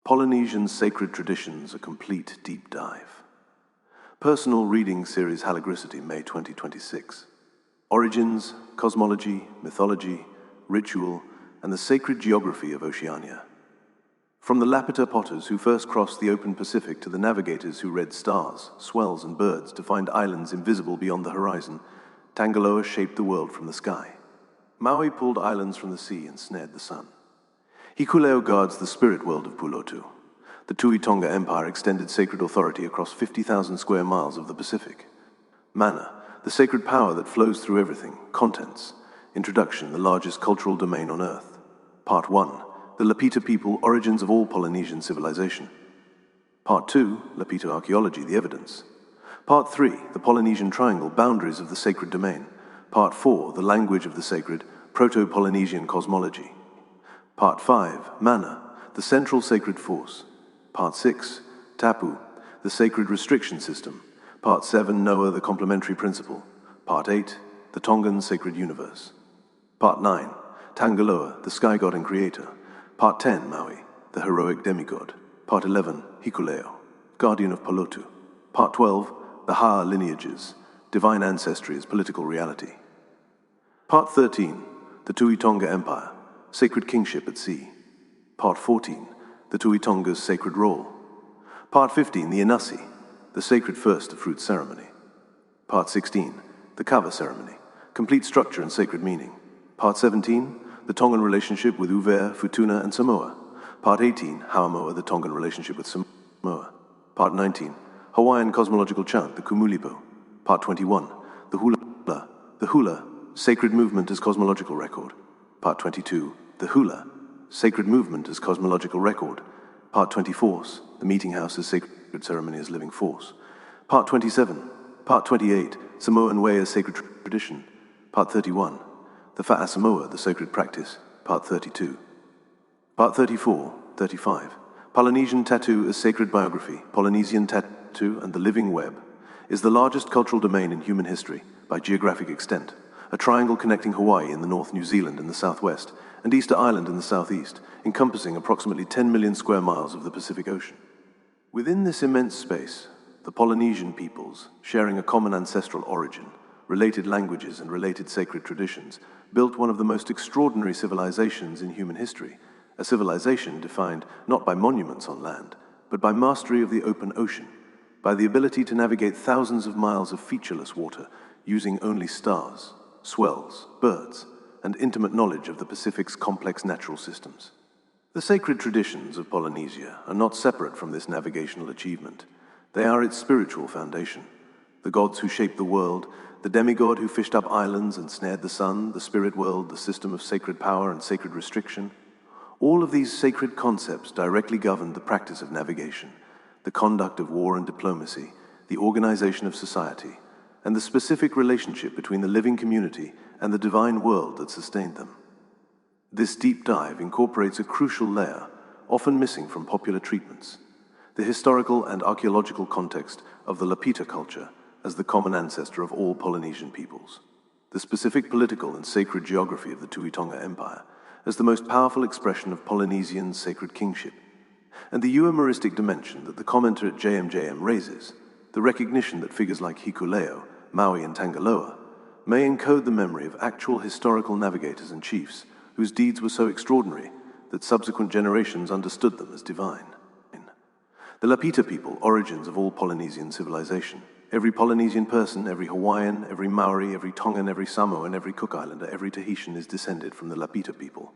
Polynesian Sacred Traditions, a complete deep dive. Personal reading series Halagricity, May 2026. Origins, Cosmology, Mythology, Ritual, and the Sacred Geography of Oceania. From the Lapita potters who first crossed the open Pacific to the navigators who read stars, swells, and birds to find islands invisible beyond the horizon, Tangaloa shaped the world from the sky. Maui pulled islands from the sea and snared the sun. Hikule'o guards the spirit world of Pulotu. The Tu'i Tonga Empire extended sacred authority across 50,000 square miles of the Pacific. Mana, the sacred power that flows through everything. Contents. Introduction, the largest cultural domain on Earth. Part 1. The Lapita people, origins of all Polynesian civilization. Part 2. Lapita archaeology, the evidence. Part 3. The Polynesian triangle, boundaries of the sacred domain. Part 4. The language of the sacred, Proto-Polynesian cosmology. Part 5. Mana, the central sacred force. Part 6. Tapu, the sacred restriction system. Part 7. Noah, the complementary principle. Part 8. The Tongan sacred universe. Part 9. Tangaloa, the sky god and creator. Part 10. Maui, the heroic demigod. Part 11. Hikule'o, guardian of Pulotu. Part 12. The Ha lineages, divine ancestry as political reality. Part 13. The Tu'i Tonga Empire, sacred kingship at sea. Part 14. The Tu'i Tonga's sacred role. Part 15. The Inasi, the sacred first of fruit ceremony. Part 16. The Kava ceremony, complete structure and sacred meaning. Part 17. The Tongan relationship with Uvea, Futuna, and Samoa. Part 18. Haumoa, the Tongan relationship with Samoa. Part 19. Hawaiian cosmological chant, the Kumulipo. Part 21. The Hula. The Hula, sacred movement as cosmological record. Part 22. The Hula, sacred movement as cosmological record. Part 24. The meeting house as sacred ceremony as living force. Part 27. Part 28. Samoan way as sacred tradition. Part 31. The Fa'a Samoa, the sacred practice. Part 32. Part 34, 35. Polynesian tattoo as sacred biography. Polynesian tattoo and the living web is the largest cultural domain in human history by geographic extent. A triangle connecting Hawaii in the north, New Zealand in the southwest, and Easter Island in the southeast, encompassing approximately 10 million square miles of the Pacific Ocean. Within this immense space, the Polynesian peoples, sharing a common ancestral origin, related languages and related sacred traditions, built one of the most extraordinary civilizations in human history, a civilization defined not by monuments on land, but by mastery of the open ocean, by the ability to navigate thousands of miles of featureless water using only stars, swells, birds, and intimate knowledge of the Pacific's complex natural systems. The sacred traditions of Polynesia are not separate from this navigational achievement. They are its spiritual foundation. The gods who shaped the world, the demigod who fished up islands and snared the sun, the spirit world, the system of sacred power and sacred restriction, all of these sacred concepts directly governed the practice of navigation, the conduct of war and diplomacy, the organization of society, and the specific relationship between the living community and the divine world that sustained them. This deep dive incorporates a crucial layer, often missing from popular treatments: the historical and archaeological context of the Lapita culture as the common ancestor of all Polynesian peoples, the specific political and sacred geography of the Tu'i Tonga Empire as the most powerful expression of Polynesian sacred kingship, and the euhemeristic dimension that the commenter at JMJM raises, the recognition that figures like Hikule'o, Maui, and Tangaloa may encode the memory of actual historical navigators and chiefs whose deeds were so extraordinary that subsequent generations understood them as divine. The Lapita people, origins of all Polynesian civilization. Every Polynesian person, every Hawaiian, every Maori, every Tongan, every Samoan, every Cook Islander, every Tahitian is descended from the Lapita people.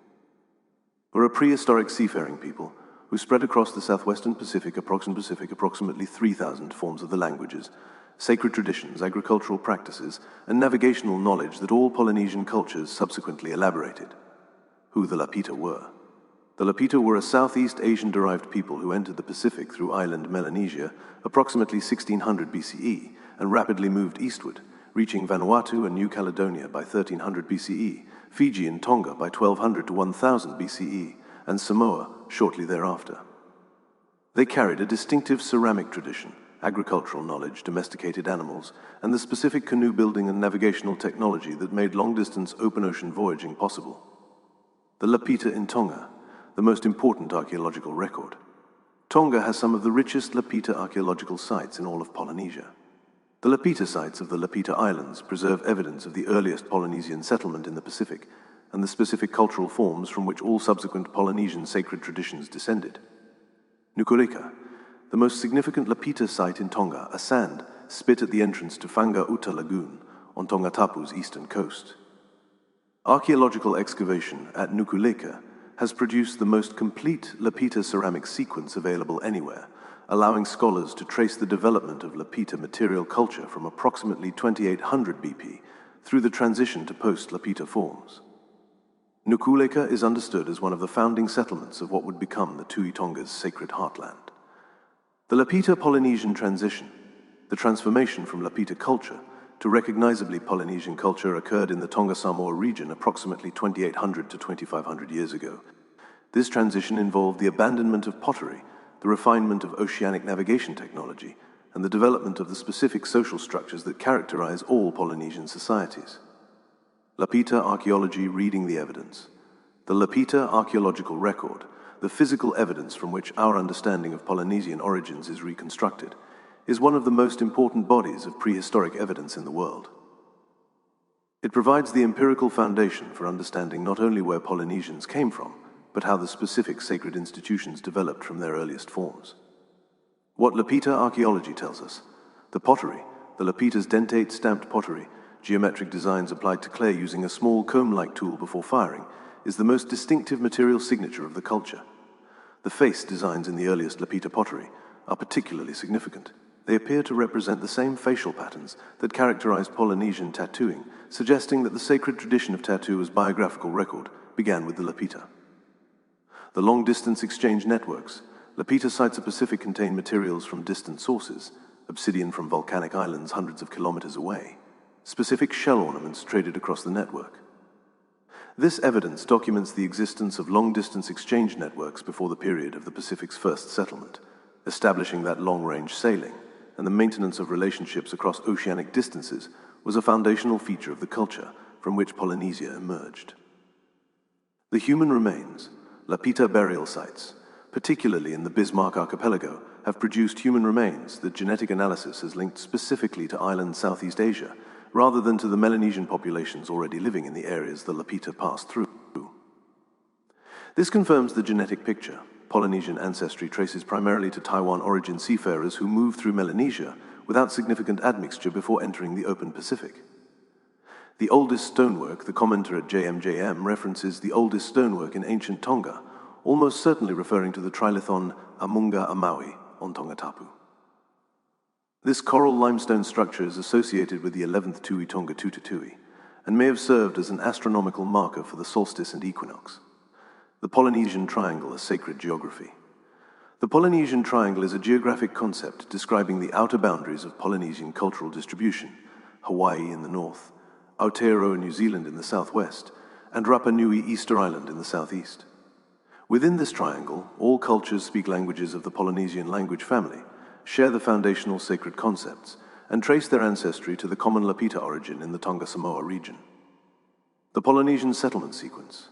We're a prehistoric seafaring people who spread across the southwestern Pacific, approximately 3,000 forms of the languages, sacred traditions, agricultural practices, and navigational knowledge that all Polynesian cultures subsequently elaborated. Who the Lapita were. The Lapita were a Southeast Asian-derived people who entered the Pacific through island Melanesia approximately 1600 BCE and rapidly moved eastward, reaching Vanuatu and New Caledonia by 1300 BCE, Fiji and Tonga by 1200 to 1000 BCE, and Samoa shortly thereafter. They carried a distinctive ceramic tradition, agricultural knowledge, domesticated animals, and the specific canoe building and navigational technology that made long-distance open ocean voyaging possible. The Lapita in Tonga, the most important archaeological record. Tonga has some of the richest Lapita archaeological sites in all of Polynesia. The Lapita sites of the Lapita Islands preserve evidence of the earliest Polynesian settlement in the Pacific and the specific cultural forms from which all subsequent Polynesian sacred traditions descended. Hikule'o, the most significant Lapita site in Tonga, a sand spit at the entrance to Whangauta Lagoon on Tongatapu's eastern coast. Archaeological excavation at Hikule'o has produced the most complete Lapita ceramic sequence available anywhere, allowing scholars to trace the development of Lapita material culture from approximately 2800 BP through the transition to post-Lapita forms. Hikule'o is understood as one of the founding settlements of what would become the Tu'i Tonga's sacred heartland. The Lapita Polynesian transition, the transformation from Lapita culture to recognizably Polynesian culture, occurred in the Tonga Samoa region approximately 2800 to 2500 years ago. This transition involved the abandonment of pottery, the refinement of oceanic navigation technology, and the development of the specific social structures that characterize all Polynesian societies. Lapita archaeology reading the evidence. The Lapita archaeological record, the physical evidence from which our understanding of Polynesian origins is reconstructed, is one of the most important bodies of prehistoric evidence in the world. It provides the empirical foundation for understanding not only where Polynesians came from, but how the specific sacred institutions developed from their earliest forms. What Lapita archaeology tells us: the pottery, the Lapita's dentate stamped pottery, geometric designs applied to clay using a small comb-like tool before firing, is the most distinctive material signature of the culture. The face designs in the earliest Lapita pottery are particularly significant. They appear to represent the same facial patterns that characterized Polynesian tattooing, suggesting that the sacred tradition of tattoo as biographical record began with the Lapita. The long-distance exchange networks. Lapita sites of Pacific contain materials from distant sources, obsidian from volcanic islands hundreds of kilometers away, specific shell ornaments traded across the network. This evidence documents the existence of long-distance exchange networks before the period of the Pacific's first settlement, establishing that long-range sailing and the maintenance of relationships across oceanic distances was a foundational feature of the culture from which Polynesia emerged. The human remains, Lapita burial sites, particularly in the Bismarck Archipelago, have produced human remains that genetic analysis has linked specifically to island Southeast Asia, rather than to the Melanesian populations already living in the areas the Lapita passed through. This confirms the genetic picture. Polynesian ancestry traces primarily to Taiwan origin seafarers who moved through Melanesia without significant admixture before entering the open Pacific. The oldest stonework, the commenter at JMJM, references the oldest stonework in ancient Tonga, almost certainly referring to the trilithon Amunga Maui on Tongatapu. This coral limestone structure is associated with the 11th Tu'i Tonga Tu'i and may have served as an astronomical marker for the solstice and equinox. The Polynesian Triangle, a sacred geography. The Polynesian Triangle is a geographic concept describing the outer boundaries of Polynesian cultural distribution: Hawaii in the north, Aotearoa, New Zealand in the southwest, and Rapa Nui, Easter Island in the southeast. Within this triangle, all cultures speak languages of the Polynesian language family, share the foundational sacred concepts, and trace their ancestry to the common Lapita origin in the Tonga Samoa region. The Polynesian settlement sequence.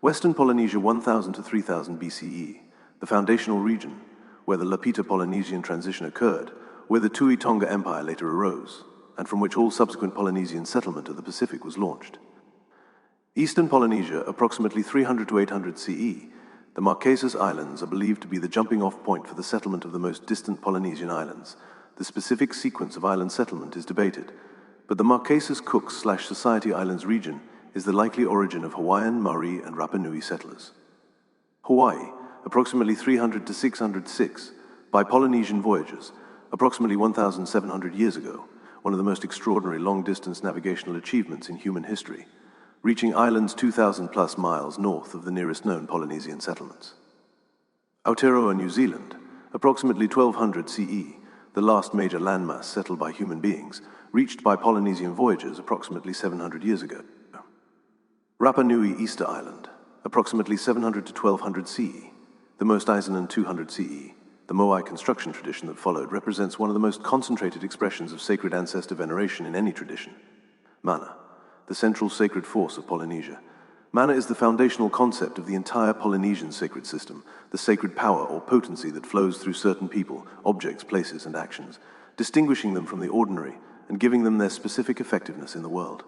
Western Polynesia 1000 to 3000 BCE, the foundational region where the Lapita Polynesian transition occurred, where the Tu'i Tonga Empire later arose, and from which all subsequent Polynesian settlement of the Pacific was launched. Eastern Polynesia, approximately 300 to 800 CE, the Marquesas Islands are believed to be the jumping-off point for the settlement of the most distant Polynesian islands. The specific sequence of island settlement is debated, but the Marquesas Cooks/Society Islands region is the likely origin of Hawaiian, Maori, and Rapa Nui settlers. Hawaii, approximately 300 to 606, by Polynesian voyagers, approximately 1,700 years ago, one of the most extraordinary long-distance navigational achievements in human history, reaching islands 2,000-plus miles north of the nearest known Polynesian settlements. Aotearoa, New Zealand, approximately 1200 CE, the last major landmass settled by human beings, reached by Polynesian voyagers approximately 700 years ago. Rapa Nui, Easter Island, approximately 700 to 1200 CE, the most Eisenan 200 CE. The Maui construction tradition that followed represents one of the most concentrated expressions of sacred ancestor veneration in any tradition. Mana, the central sacred force of Polynesia. Mana is the foundational concept of the entire Polynesian sacred system, the sacred power or potency that flows through certain people, objects, places, and actions, distinguishing them from the ordinary and giving them their specific effectiveness in the world.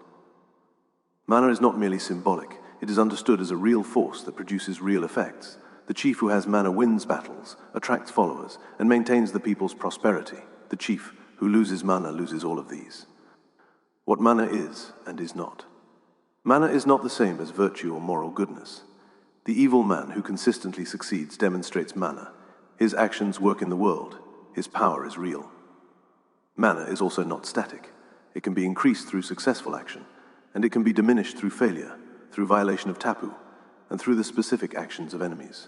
Mana is not merely symbolic, it is understood as a real force that produces real effects. The chief who has mana wins battles, attracts followers, and maintains the people's prosperity. The chief who loses mana loses all of these. What mana is and is not. Mana is not the same as virtue or moral goodness. The evil man who consistently succeeds demonstrates mana. His actions work in the world. His power is real. Mana is also not static. It can be increased through successful action, and it can be diminished through failure, through violation of tapu, and through the specific actions of enemies.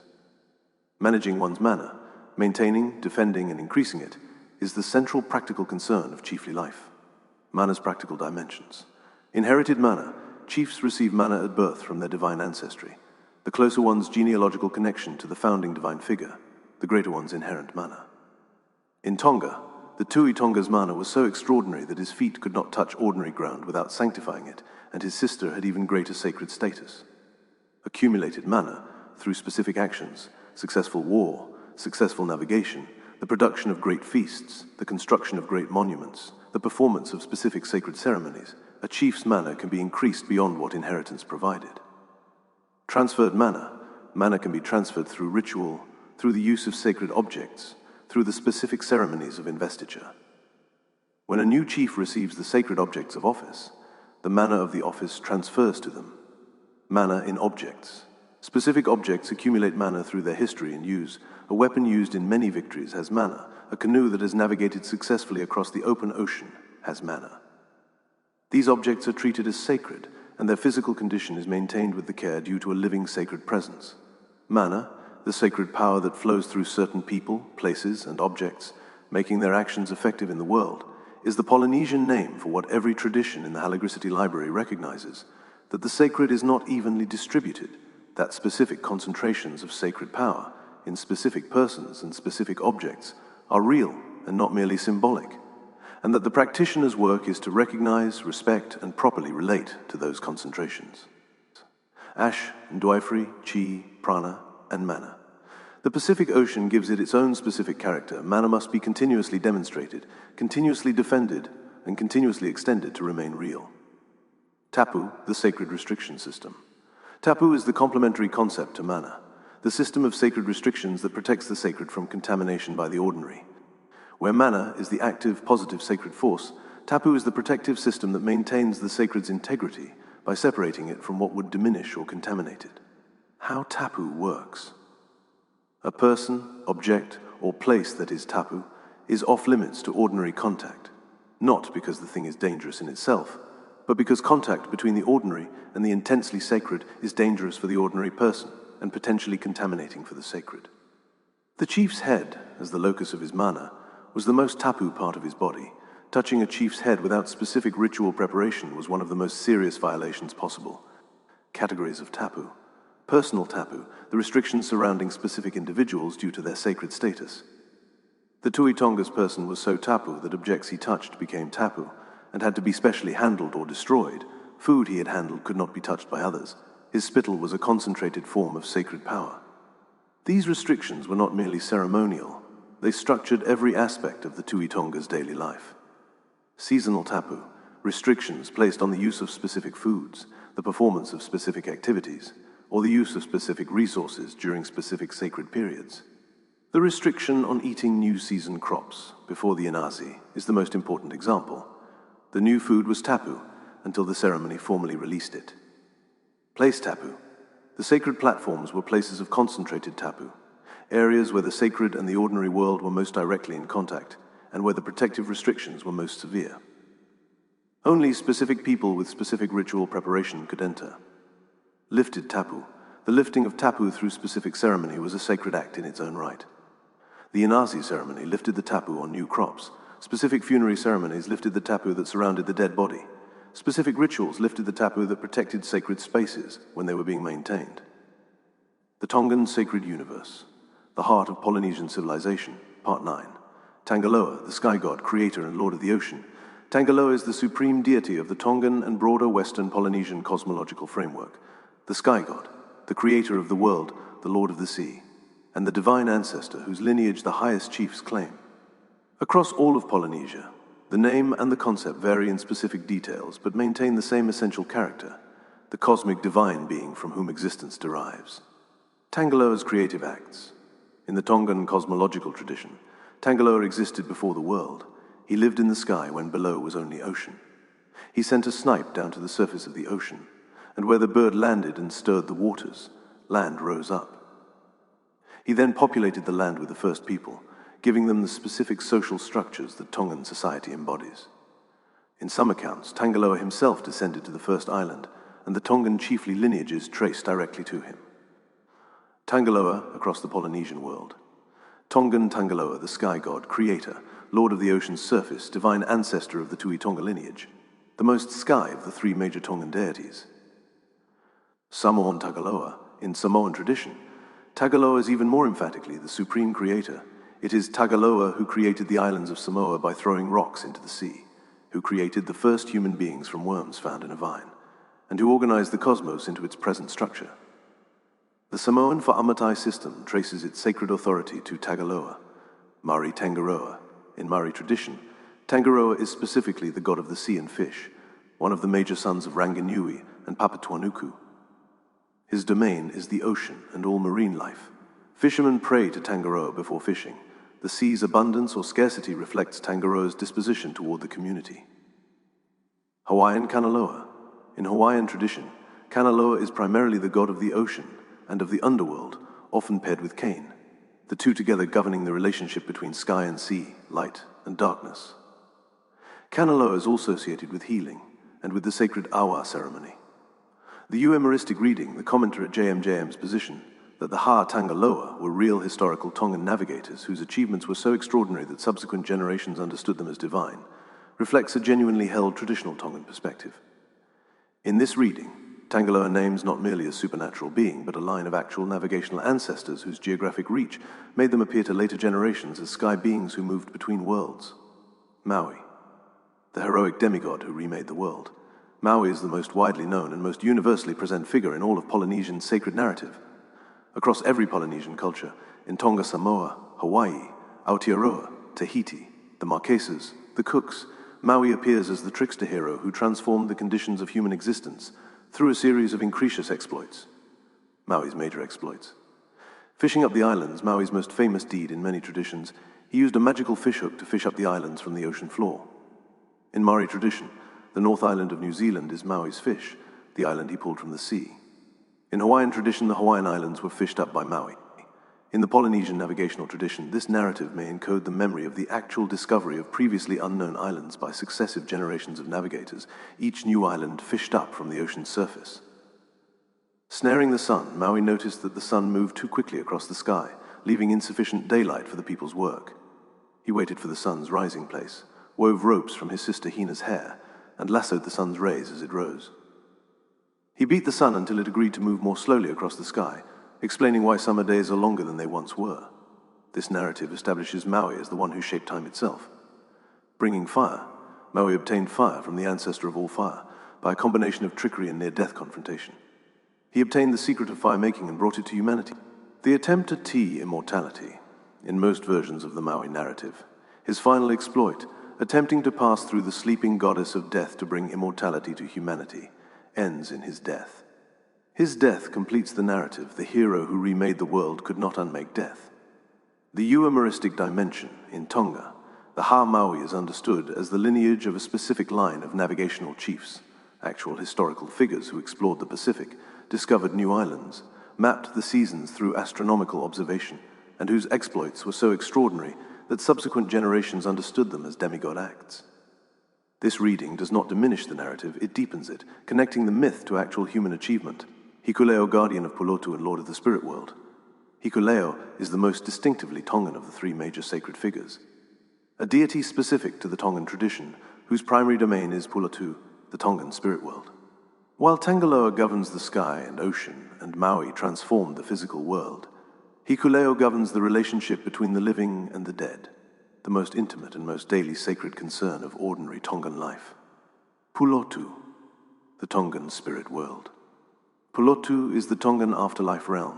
Managing one's mana, maintaining, defending, and increasing it, is the central practical concern of chiefly life. Mana's practical dimensions. Inherited mana. Chiefs receive mana at birth from their divine ancestry. The closer one's genealogical connection to the founding divine figure, the greater one's inherent mana. In Tonga, the Tu'i Tonga's mana was so extraordinary that his feet could not touch ordinary ground without sanctifying it, and his sister had even greater sacred status. Accumulated mana, through specific actions, successful war, successful navigation, the production of great feasts, the construction of great monuments, the performance of specific sacred ceremonies, a chief's mana can be increased beyond what inheritance provided. Transferred mana. Mana can be transferred through ritual, through the use of sacred objects, through the specific ceremonies of investiture. When a new chief receives the sacred objects of office, the mana of the office transfers to them. Mana in objects. Specific objects accumulate mana through their history and use. A weapon used in many victories has mana. A canoe that has navigated successfully across the open ocean has mana. These objects are treated as sacred, and their physical condition is maintained with the care due to a living sacred presence. Mana, the sacred power that flows through certain people, places, and objects, making their actions effective in the world, is the Polynesian name for what every tradition in the Halagricity Library recognizes, that the sacred is not evenly distributed, that specific concentrations of sacred power in specific persons and specific objects are real and not merely symbolic, and that the practitioner's work is to recognize, respect, and properly relate to those concentrations. Ash, Ndwaifri, Chi, Prana, and Mana. The Pacific Ocean gives it its own specific character. Mana must be continuously demonstrated, continuously defended, and continuously extended to remain real. Tapu, the sacred restriction system. Tapu is the complementary concept to mana, the system of sacred restrictions that protects the sacred from contamination by the ordinary. Where mana is the active, positive sacred force, tapu is the protective system that maintains the sacred's integrity by separating it from what would diminish or contaminate it. How tapu works. A person, object, or place that is tapu is off-limits to ordinary contact, not because the thing is dangerous in itself, but because contact between the ordinary and the intensely sacred is dangerous for the ordinary person and potentially contaminating for the sacred. The chief's head, as the locus of his mana, was the most tapu part of his body. Touching a chief's head without specific ritual preparation was one of the most serious violations possible. Categories of tapu. Personal tapu, the restrictions surrounding specific individuals due to their sacred status. The Tu'i Tonga's person was so tapu that objects he touched became tapu and had to be specially handled or destroyed. Food he had handled could not be touched by others. His spittle was a concentrated form of sacred power. These restrictions were not merely ceremonial. They structured every aspect of the Tu'i Tonga's daily life. Seasonal tapu, restrictions placed on the use of specific foods, the performance of specific activities, or the use of specific resources during specific sacred periods. The restriction on eating new season crops before the Inazi is the most important example. The new food was tapu until the ceremony formally released it. Place tapu. The sacred platforms were places of concentrated tapu, areas where the sacred and the ordinary world were most directly in contact, and where the protective restrictions were most severe. Only specific people with specific ritual preparation could enter. Lifted tapu. The lifting of tapu through specific ceremony was a sacred act in its own right. The Inazi ceremony lifted the tapu on new crops. Specific funerary ceremonies lifted the tapu that surrounded the dead body. Specific rituals lifted the tapu that protected sacred spaces when they were being maintained. The Tongan Sacred Universe. The Heart of Polynesian Civilization, Part 9. Tangaloa, the sky god, creator and lord of the ocean. Tangaloa is the supreme deity of the Tongan and broader Western Polynesian cosmological framework. the sky god, the creator of the world, the lord of the sea, and the divine ancestor whose lineage the highest chiefs claim. Across all of Polynesia, the name and the concept vary in specific details but maintain the same essential character, the cosmic divine being from whom existence derives. Tangaloa's creative acts. In the Tongan cosmological tradition, Tangaloa existed before the world. He lived in the sky when below was only ocean. He sent a snipe down to the surface of the ocean, and where the bird landed and stirred the waters, land rose up. He then populated the land with the first people, giving them the specific social structures that Tongan society embodies. In some accounts, Tangaloa himself descended to the first island, and the Tongan chiefly lineages trace directly to him. Tangaloa across the Polynesian world. Tongan Tangaloa, the sky god, creator, lord of the ocean's surface, divine ancestor of the Tu'i Tonga lineage, the most sky of the three major Tongan deities. Samoan Tangaloa. In Samoan tradition, Tangaloa is even more emphatically the supreme creator. It is Tangaloa who created the islands of Samoa by throwing rocks into the sea, who created the first human beings from worms found in a vine, and who organized the cosmos into its present structure. The Samoan Fa'amatai system traces its sacred authority to Tangaloa, Maori Tangaroa. In Maori tradition, Tangaroa is specifically the god of the sea and fish, one of the major sons of Ranginui and Papatuanuku. His domain is the ocean and all marine life. Fishermen pray to Tangaroa before fishing. The sea's abundance or scarcity reflects Tangaroa's disposition toward the community. Hawaiian Kanaloa. In Hawaiian tradition, Kanaloa is primarily the god of the ocean and of the underworld, often paired with Cain, the two together governing the relationship between sky and sea, light and darkness. Kanaloa is also associated with healing and with the sacred awa ceremony. The euhemeristic reading, the commenter at JMJM's position, that the Ha Tangaloa were real historical Tongan navigators whose achievements were so extraordinary that subsequent generations understood them as divine, reflects a genuinely held traditional Tongan perspective. In this reading, Tangaloa names not merely a supernatural being, but a line of actual navigational ancestors whose geographic reach made them appear to later generations as sky beings who moved between worlds. Maui, the heroic demigod who remade the world. Maui is the most widely known and most universally present figure in all of Polynesian sacred narrative. Across every Polynesian culture, in Tonga Samoa, Hawaii, Aotearoa, Tahiti, the Marquesas, the Cooks, Maui appears as the trickster hero who transformed the conditions of human existence through a series of incretious exploits. Maui's major exploits. Fishing up the islands, Maui's most famous deed in many traditions, he used a magical fishhook to fish up the islands from the ocean floor. In Maori tradition, the North Island of New Zealand is Maui's fish, the island he pulled from the sea. In Hawaiian tradition, the Hawaiian Islands were fished up by Maui. In the Polynesian navigational tradition, this narrative may encode the memory of the actual discovery of previously unknown islands by successive generations of navigators, each new island fished up from the ocean's surface. Snaring the sun, Maui noticed that the sun moved too quickly across the sky, leaving insufficient daylight for the people's work. He waited for the sun's rising place, wove ropes from his sister Hina's hair, and lassoed the sun's rays as it rose. He beat the sun until it agreed to move more slowly across the sky, explaining why summer days are longer than they once were. This narrative establishes Maui as the one who shaped time itself. Bringing fire, Maui obtained fire from the ancestor of all fire by a combination of trickery and near-death confrontation. He obtained the secret of fire-making and brought it to humanity. The attempt at tea immortality, in most versions of the Maui narrative, his final exploit, attempting to pass through the sleeping goddess of death to bring immortality to humanity, ends in his death. His death completes the narrative. The hero who remade the world could not unmake death. The euhemeristic dimension, in Tonga, the Ha Maui is understood as the lineage of a specific line of navigational chiefs, actual historical figures who explored the Pacific, discovered new islands, mapped the seasons through astronomical observation, and whose exploits were so extraordinary that subsequent generations understood them as demigod acts. This reading does not diminish the narrative, it deepens it, connecting the myth to actual human achievement. Hikule'o, guardian of Pulotu and lord of the spirit world. Hikule'o is the most distinctively Tongan of the three major sacred figures. A deity specific to the Tongan tradition, whose primary domain is Pulotu, the Tongan spirit world. While Tangaloa governs the sky and ocean, and Maui transformed the physical world, Hikule'o governs the relationship between the living and the dead, the most intimate and most daily sacred concern of ordinary Tongan life. Pulotu, the Tongan spirit world. Pulotu is the Tongan afterlife realm,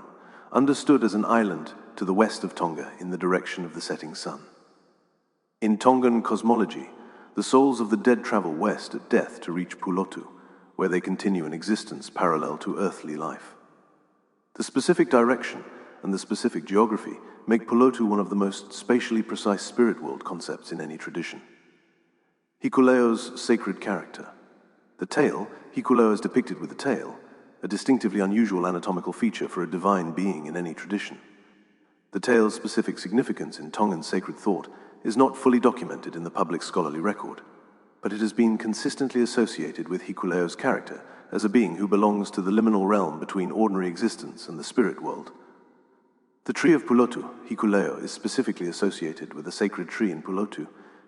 understood as an island to the west of Tonga in the direction of the setting sun. In Tongan cosmology, the souls of the dead travel west at death to reach Pulotu, where they continue an existence parallel to earthly life. The specific direction and the specific geography make Pulotu one of the most spatially precise spirit world concepts in any tradition. Hikule'o's sacred character. The tail, Hikule'o is depicted with a tail, a distinctively unusual anatomical feature for a divine being in any tradition. The tail's specific significance in Tongan sacred thought is not fully documented in the public scholarly record, but it has been consistently associated with Hikule'o's character as a being who belongs to the liminal realm between ordinary existence and the spirit world. The tree of Pulotu, Hikule'o, is specifically associated with a sacred tree in Pulotu,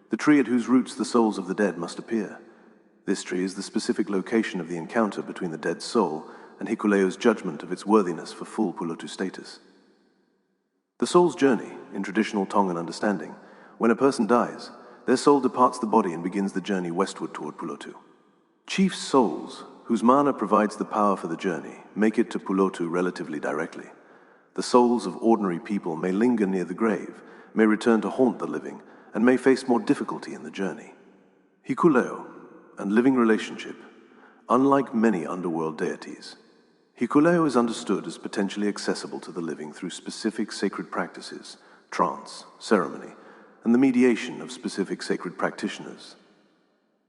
the tree at whose roots the souls of the dead must appear. This tree is the specific location of the encounter between the dead soul and Hikule'o's judgment of its worthiness for full Pulotu status. The soul's journey, in traditional Tongan understanding, when a person dies, their soul departs the body and begins the journey westward toward Pulotu. Chief souls, whose mana provides the power for the journey, make it to Pulotu relatively directly. The souls of ordinary people may linger near the grave, may return to haunt the living, and may face more difficulty in the journey. Hikule'o and living relationship. Unlike many underworld deities, Hikule'o is understood as potentially accessible to the living through specific sacred practices, trance, ceremony, and the mediation of specific sacred practitioners.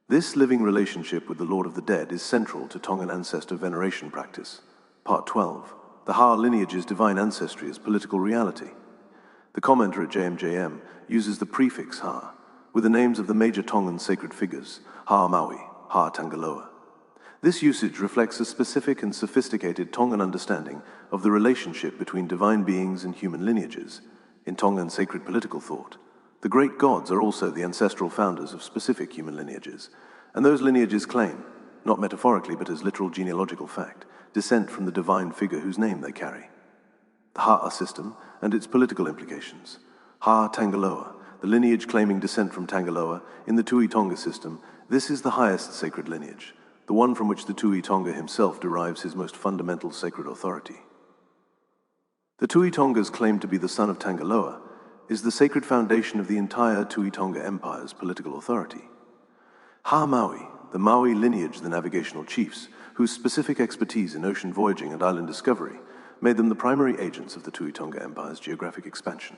This living relationship with the Lord of the Dead is central to Tongan ancestor veneration practice. Part 12. The Ha lineage's divine ancestry as political reality. The commenter at JMJM uses the prefix Ha, with the names of the major Tongan sacred figures, Ha Maui, Ha Tangaloa. This usage reflects a specific and sophisticated Tongan understanding of the relationship between divine beings and human lineages. In Tongan sacred political thought, the great gods are also the ancestral founders of specific human lineages, and those lineages claim, not metaphorically but as literal genealogical fact, descent from the divine figure whose name they carry. The Ha'a system and its political implications. Ha Tangaloa, the lineage claiming descent from Tangaloa, in the Tu'i Tonga system, this is the highest sacred lineage, the one from which the Tu'i Tonga himself derives his most fundamental sacred authority. The Tu'i Tonga's claim to be the son of Tangaloa is the sacred foundation of the entire Tu'i Tonga Empire's political authority. Ha Maui, the Maui lineage, the navigational chiefs, whose specific expertise in ocean voyaging and island discovery made them the primary agents of the Tu'i Tonga Empire's geographic expansion.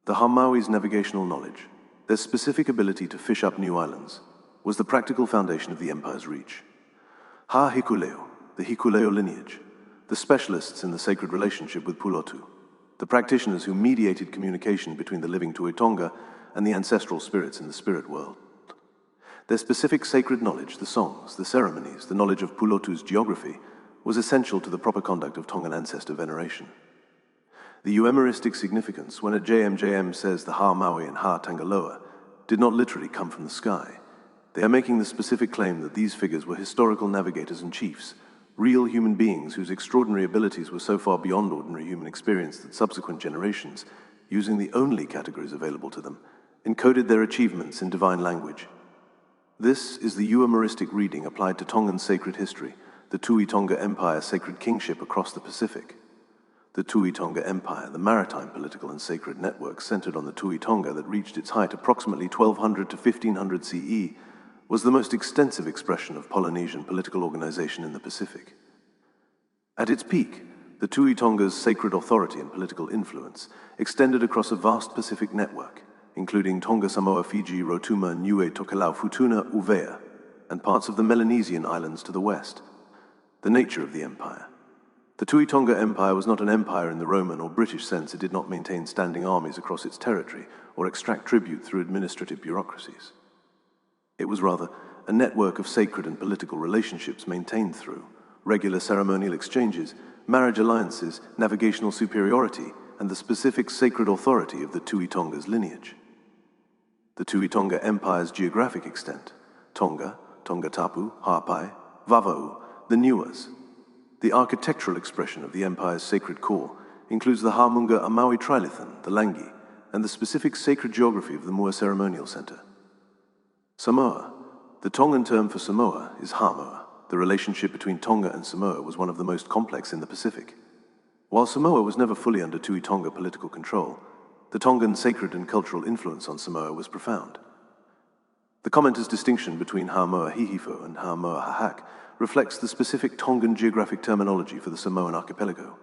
The Ha Maui's navigational knowledge, their specific ability to fish up new islands, was the practical foundation of the empire's reach. Ha Hikule'o, the Hikule'o lineage, the specialists in the sacred relationship with Pulotu, the practitioners who mediated communication between the living Tu'i Tonga and the ancestral spirits in the spirit world. Their specific sacred knowledge, the songs, the ceremonies, the knowledge of Pulotu's geography, was essential to the proper conduct of Tongan ancestor veneration. The euhemeristic significance, when at JMJM says the Ha Maui and Ha Tangaloa, did not literally come from the sky. They are making the specific claim that these figures were historical navigators and chiefs, real human beings whose extraordinary abilities were so far beyond ordinary human experience that subsequent generations, using the only categories available to them, encoded their achievements in divine language. This is the euhemeristic reading applied to Tongan sacred history, the Tu'i Tonga Empire sacred kingship across the Pacific. The Tu'i Tonga Empire, the maritime political and sacred network centered on the Tu'i Tonga that reached its height approximately 1200 to 1500 CE, was the most extensive expression of Polynesian political organization in the Pacific. At its peak, the Tu'i Tonga's sacred authority and political influence extended across a vast Pacific network, including Tonga, Samoa, Fiji, Rotuma, Niue, Tokelau, Futuna, Uvea, and parts of the Melanesian islands to the west. The nature of the empire. The Tu'i Tonga Empire was not an empire in the Roman or British sense. It did not maintain standing armies across its territory or extract tribute through administrative bureaucracies. It was rather a network of sacred and political relationships maintained through regular ceremonial exchanges, marriage alliances, navigational superiority, and the specific sacred authority of the Tu'i Tonga's lineage. The Tu'i Tonga Empire's geographic extent, Tonga, Tongatapu, Ha'apai, Vava'u, the Niuas. The architectural expression of the empire's sacred core includes the Hamunga Maui Trilithon, the Langi, and the specific sacred geography of the Mua Ceremonial Center. Samoa. The Tongan term for Samoa is Hamoa, the relationship between Tonga and Samoa was one of the most complex in the Pacific. While Samoa was never fully under Tu'i Tonga political control, the Tongan sacred and cultural influence on Samoa was profound. The commenter's distinction between Haumoa Hihifo and Haumoa Hahak reflects the specific Tongan geographic terminology for the Samoan archipelago.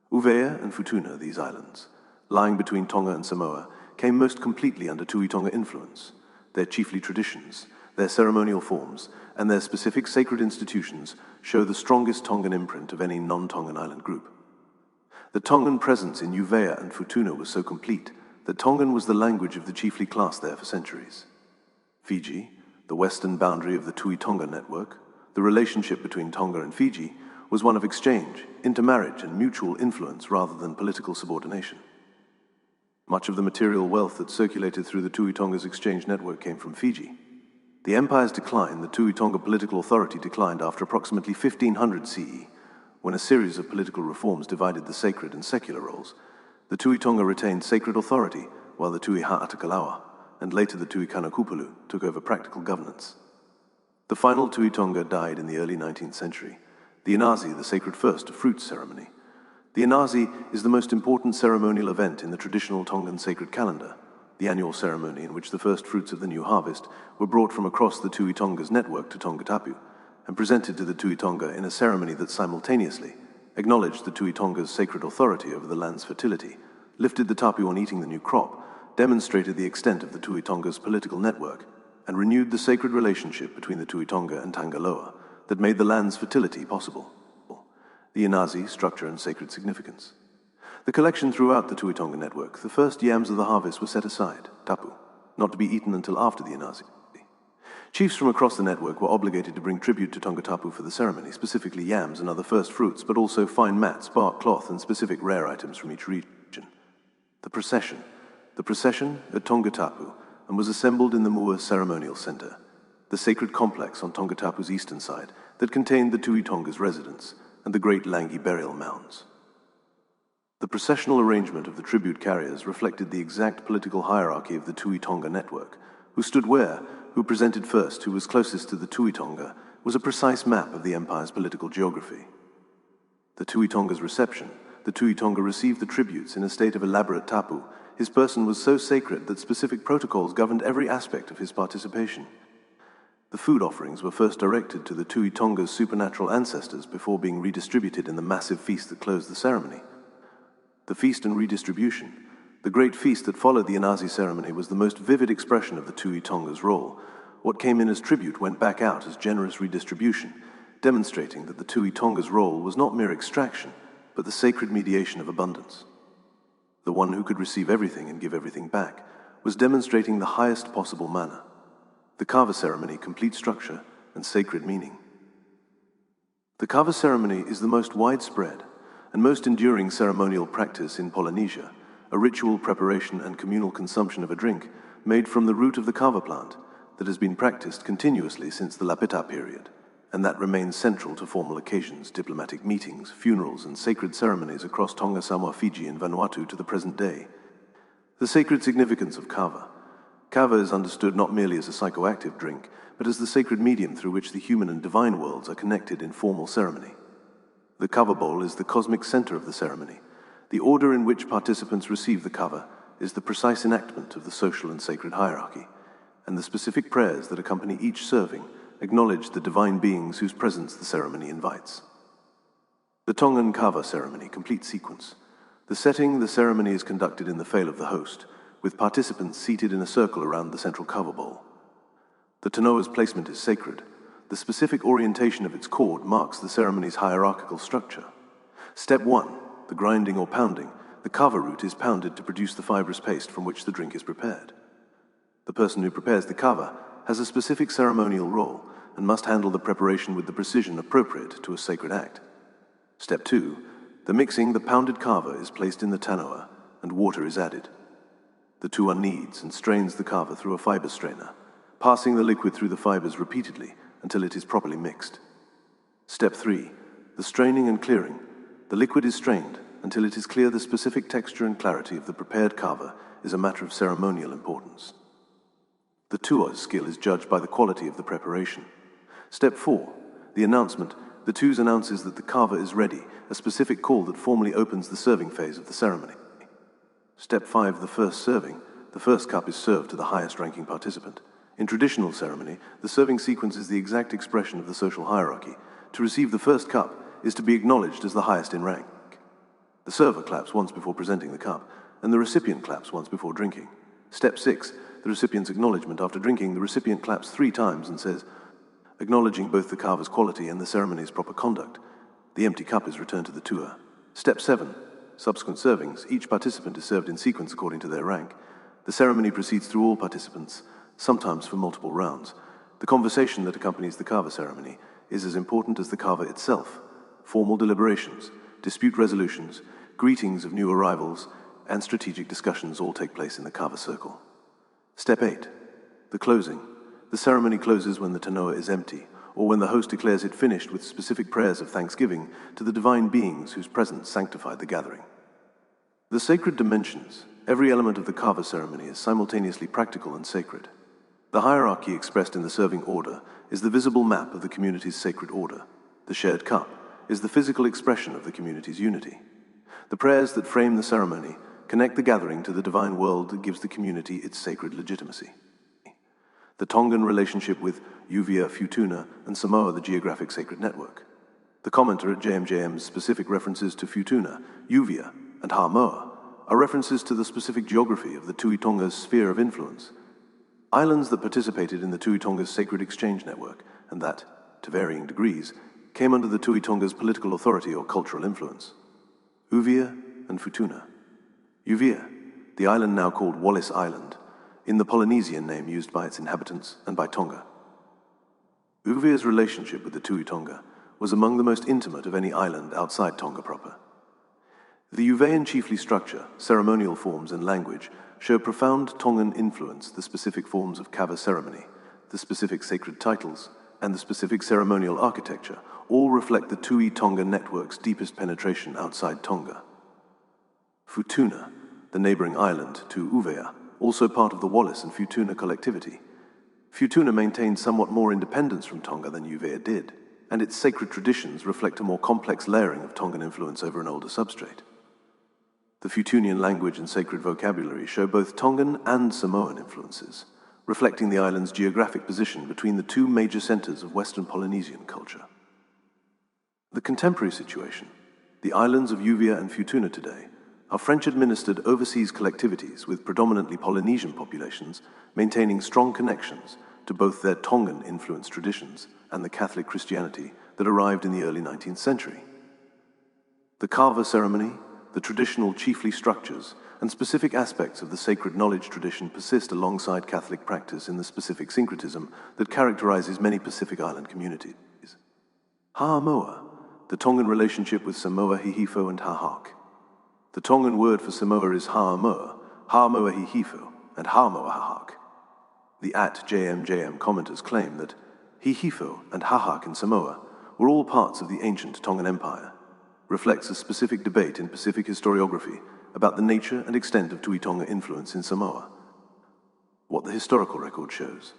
Uvea and Futuna, these islands, lying between Tonga and Samoa, came most completely under Tu'i Tonga influence. Their chiefly traditions, their ceremonial forms, and their specific sacred institutions show the strongest Tongan imprint of any non-Tongan island group. The Tongan presence in Uvea and Futuna was so complete that Tongan was the language of the chiefly class there for centuries. Fiji, the western boundary of the Tu'i Tonga network, the relationship between Tonga and Fiji was one of exchange, intermarriage, and mutual influence rather than political subordination. Much of the material wealth that circulated through the Tu'i Tonga's exchange network came from Fiji. The empire's decline, the Tu'i Tonga political authority declined after approximately 1500 CE, when a series of political reforms divided the sacred and secular roles. The Tu'i Tonga retained sacred authority, while the Tu'i Ha'atakalawa, and later the Tu'i Kanakupulu, took over practical governance. The final Tu'i Tonga died in the early 19th century. The Inazi, the sacred first of fruits ceremony. The Inazi is the most important ceremonial event in the traditional Tongan sacred calendar, the annual ceremony in which the first fruits of the new harvest were brought from across the Tu'i Tonga's network to Tongatapu and presented to the Tu'i Tonga in a ceremony that simultaneously acknowledged the Tu'i Tonga's sacred authority over the land's fertility, lifted the tapu on eating the new crop, demonstrated the extent of the Tu'i Tonga's political network, and renewed the sacred relationship between the Tu'i Tonga and Tangaloa that made the land's fertility possible. The Inazi, structure and sacred significance. The collection throughout the Tu'i Tonga network, the first yams of the harvest were set aside, tapu, not to be eaten until after the Inazi. Chiefs from across the network were obligated to bring tribute to Tongatapu for the ceremony, specifically yams and other first fruits, but also fine mats, bark cloth, and specific rare items from each region. The procession at Tongatapu and was assembled in the Mua Ceremonial Center, the sacred complex on Tongatapu's eastern side that contained the Tu'i Tonga's residence and the great Langi burial mounds. The processional arrangement of the tribute carriers reflected the exact political hierarchy of the Tu'i Tonga network. Who stood where, who presented first, who was closest to the Tu'i Tonga, was a precise map of the empire's political geography. The Tu'i Tonga's reception, the Tu'i Tonga received the tributes in a state of elaborate tapu. His person was so sacred that specific protocols governed every aspect of his participation. The food offerings were first directed to the Tu'i Tonga's supernatural ancestors before being redistributed in the massive feast that closed the ceremony. The feast and redistribution, the great feast that followed the Inazi ceremony, was the most vivid expression of the Tu'i Tonga's role. What came in as tribute went back out as generous redistribution, demonstrating that the Tu'i Tonga's role was not mere extraction, but the sacred mediation of abundance. The one who could receive everything and give everything back was demonstrating the highest possible manner. The kava ceremony, complete structure and sacred meaning. The kava ceremony is the most widespread and most enduring ceremonial practice in Polynesia, a ritual preparation and communal consumption of a drink made from the root of the kava plant that has been practiced continuously since the Lapita period, and that remains central to formal occasions, diplomatic meetings, funerals, and sacred ceremonies across Tonga, Samoa, Fiji, and Vanuatu to the present day. The sacred significance of kava. Kava is understood not merely as a psychoactive drink, but as the sacred medium through which the human and divine worlds are connected in formal ceremony. The kava bowl is the cosmic center of the ceremony. The order in which participants receive the kava is the precise enactment of the social and sacred hierarchy, and the specific prayers that accompany each serving acknowledge the divine beings whose presence the ceremony invites. The Tongan kava ceremony, complete sequence. The setting, the ceremony is conducted in the fail of the host, with participants seated in a circle around the central kava bowl. The tanoa's placement is sacred. The specific orientation of its cord marks the ceremony's hierarchical structure. Step 1, the grinding or pounding. The kava root is pounded to produce the fibrous paste from which the drink is prepared. The person who prepares the kava has a specific ceremonial role and must handle the preparation with the precision appropriate to a sacred act. Step 2, the mixing. The pounded kava is placed in the tanoa and water is added. The tua kneads and strains the kava through a fiber strainer, passing the liquid through the fibers repeatedly until it is properly mixed. Step 3, the straining and clearing. The liquid is strained until it is clear. The specific texture and clarity of the prepared kava is a matter of ceremonial importance. The tua's skill is judged by the quality of the preparation. Step 4, The announcement, the Tu's announces that the kava is ready, a specific call that formally opens the serving phase of the ceremony. Step 5, the first serving. The first cup is served to the highest-ranking participant. In traditional ceremony, the serving sequence is the exact expression of the social hierarchy. To receive the first cup is to be acknowledged as the highest in rank. The server claps once before presenting the cup, and the recipient claps once before drinking. Step 6, the recipient's acknowledgement. After drinking, the recipient claps 3 times and says, acknowledging both the kava's quality and the ceremony's proper conduct. The empty cup is returned to the tua. Step 7, subsequent servings. Each participant is served in sequence according to their rank. The ceremony proceeds through all participants, sometimes for multiple rounds. The conversation that accompanies the kava ceremony is as important as the kava itself. Formal deliberations, dispute resolutions, greetings of new arrivals, and strategic discussions all take place in the kava circle. Step 8, the closing. The ceremony closes when the tanoa is empty, or when the host declares it finished with specific prayers of thanksgiving to the divine beings whose presence sanctified the gathering. The sacred dimensions. Every element of the kava ceremony is simultaneously practical and sacred. The hierarchy expressed in the serving order is the visible map of the community's sacred order. The shared cup is the physical expression of the community's unity. The prayers that frame the ceremony connect the gathering to the divine world that gives the community its sacred legitimacy. The Tongan relationship with Uvea, Futuna, and Samoa, the geographic sacred network. The commenter at JMJM's specific references to Futuna, Uvea, and Hamoa are references to the specific geography of the Tu'i Tonga's sphere of influence. Islands that participated in the Tu'i Tonga's sacred exchange network, and that, to varying degrees, came under the Tu'i Tonga's political authority or cultural influence. Uvea and Futuna. Uvea, the island now called Wallis Island, in the Polynesian name used by its inhabitants and by Tonga. Uvea's relationship with the Tu'i Tonga was among the most intimate of any island outside Tonga proper. The Uvean chiefly structure, ceremonial forms, and language show profound Tongan influence. The specific forms of kava ceremony, the specific sacred titles, and the specific ceremonial architecture all reflect the Tu'i Tonga network's deepest penetration outside Tonga. Futuna, the neighboring island to Uvea, also part of the Wallis and Futuna collectivity. Futuna maintained somewhat more independence from Tonga than Uvea did, and its sacred traditions reflect a more complex layering of Tongan influence over an older substrate. The Futunian language and sacred vocabulary show both Tongan and Samoan influences, reflecting the island's geographic position between the 2 major centers of Western Polynesian culture. The contemporary situation. The islands of Uvea and Futuna today are French-administered overseas collectivities with predominantly Polynesian populations maintaining strong connections to both their Tongan-influenced traditions and the Catholic Christianity that arrived in the early 19th century. The kava ceremony, the traditional chiefly structures, and specific aspects of the sacred knowledge tradition persist alongside Catholic practice in the specific syncretism that characterizes many Pacific Island communities. Ha'amoa, the Tongan relationship with Samoa, Hihifo, and Hahak. The Tongan word for Samoa is Ha'amoa, Ha'amoa Hihifo, and Ha'amoa Hahak. The @JMJM commenters claim that Hihifo and Hahak in Samoa were all parts of the ancient Tongan Empire, reflects a specific debate in Pacific historiography about the nature and extent of Tu'i Tonga influence in Samoa. What the historical record shows.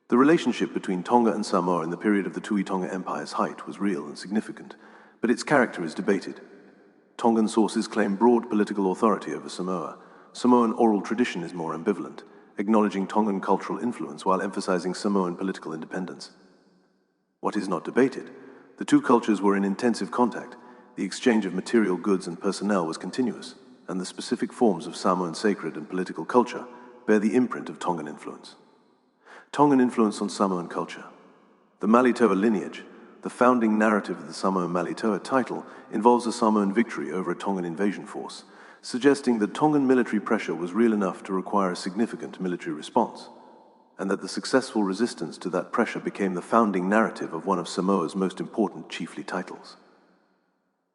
The relationship between Tonga and Samoa in the period of the Tu'i Tonga Empire's height was real and significant, but its character is debated. Tongan sources claim broad political authority over Samoa. Samoan oral tradition is more ambivalent, acknowledging Tongan cultural influence while emphasizing Samoan political independence. What is not debated? The 2 cultures were in intensive contact. The exchange of material goods and personnel was continuous, and the specific forms of Samoan sacred and political culture bear the imprint of Tongan influence. Tongan influence on Samoan culture. The Malitoa lineage, the founding narrative of the Samoan Malitoa title, involves a Samoan victory over a Tongan invasion force, suggesting that Tongan military pressure was real enough to require a significant military response, and that the successful resistance to that pressure became the founding narrative of one of Samoa's most important chiefly titles.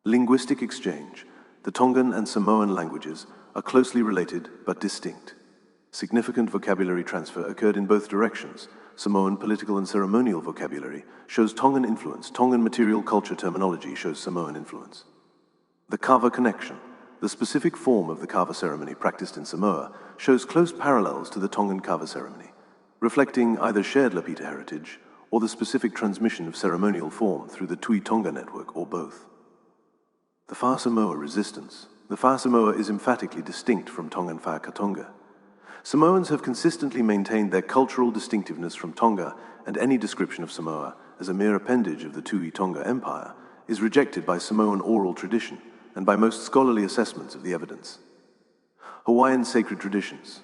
Linguistic exchange. The Tongan and Samoan languages are closely related but distinct. Significant vocabulary transfer occurred in both directions. Samoan political and ceremonial vocabulary shows Tongan influence. Tongan material culture terminology shows Samoan influence. The kava connection. The specific form of the kava ceremony practiced in Samoa shows close parallels to the Tongan kava ceremony, reflecting either shared Lapita heritage or the specific transmission of ceremonial form through the Tu'i Tonga network, or both. The Wha Samoa resistance. The Wha Samoa is emphatically distinct from Tongan Whakatonga. Samoans have consistently maintained their cultural distinctiveness from Tonga, and any description of Samoa as a mere appendage of the Tu'i Tonga Empire is rejected by Samoan oral tradition and by most scholarly assessments of the evidence. Hawaiian sacred traditions.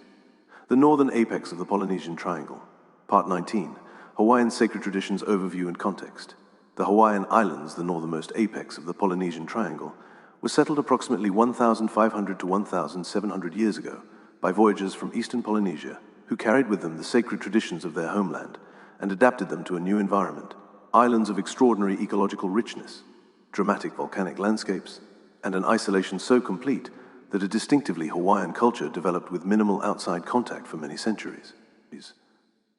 The northern apex of the Polynesian Triangle. Part 19. Hawaiian sacred traditions overview and context. The Hawaiian Islands, the northernmost apex of the Polynesian Triangle, were settled approximately 1,500 to 1,700 years ago by voyagers from eastern Polynesia who carried with them the sacred traditions of their homeland and adapted them to a new environment. Islands of extraordinary ecological richness, dramatic volcanic landscapes, and an isolation so complete that a distinctively Hawaiian culture developed with minimal outside contact for many centuries.